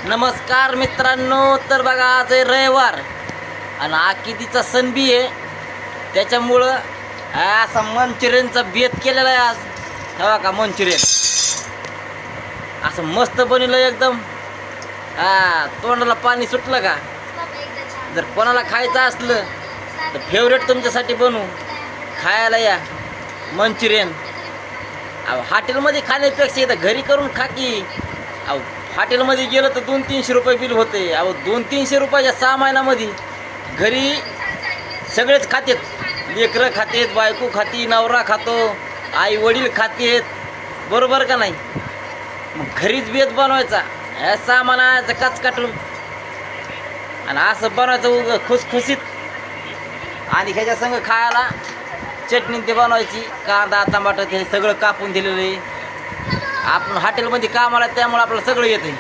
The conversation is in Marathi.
नमस्कार मित्रांनो, तर बघा आज आहे रविवार आणि आकिदीचा सण बी आहे. त्याच्यामुळं असा मंचुरियनचा बेत केलेला आहे आज. ठेवा का मंचुरियन असं मस्त बनवलं एकदम. तोंडाला पाणी सुटलं का. जर कोणाला खायचं असलं तर फेवरेट तुमच्यासाठी बनवू, खायला या मंचुरियन. अहो हॉटेलमध्ये खाण्यापेक्षा इथं घरी करून खा की. अहो हॉटेलमध्ये गेलं तर 200-300 रुपये बिल होते. अहो 200-300 रुपयाच्या 6 महिन्यामध्ये घरी सगळेच खातेत. लेकरं खातेत, बायको खाती, नवरा खातो, आई वडील खातेत, बरोबर का नाही. मग घरीच बेत बनवायचा, ह्या सामानाचं काच काटून आणि असं बनवायचं खुसखुशीत. आणि ह्याच्या संग खायला चटणी ते बनवायची, कांदा टमाटर ते सगळं कापून दिलेलं आहे. आपण हॉटेलमध्ये कामाला त्यामुळे आपल्याला सगळं येतं.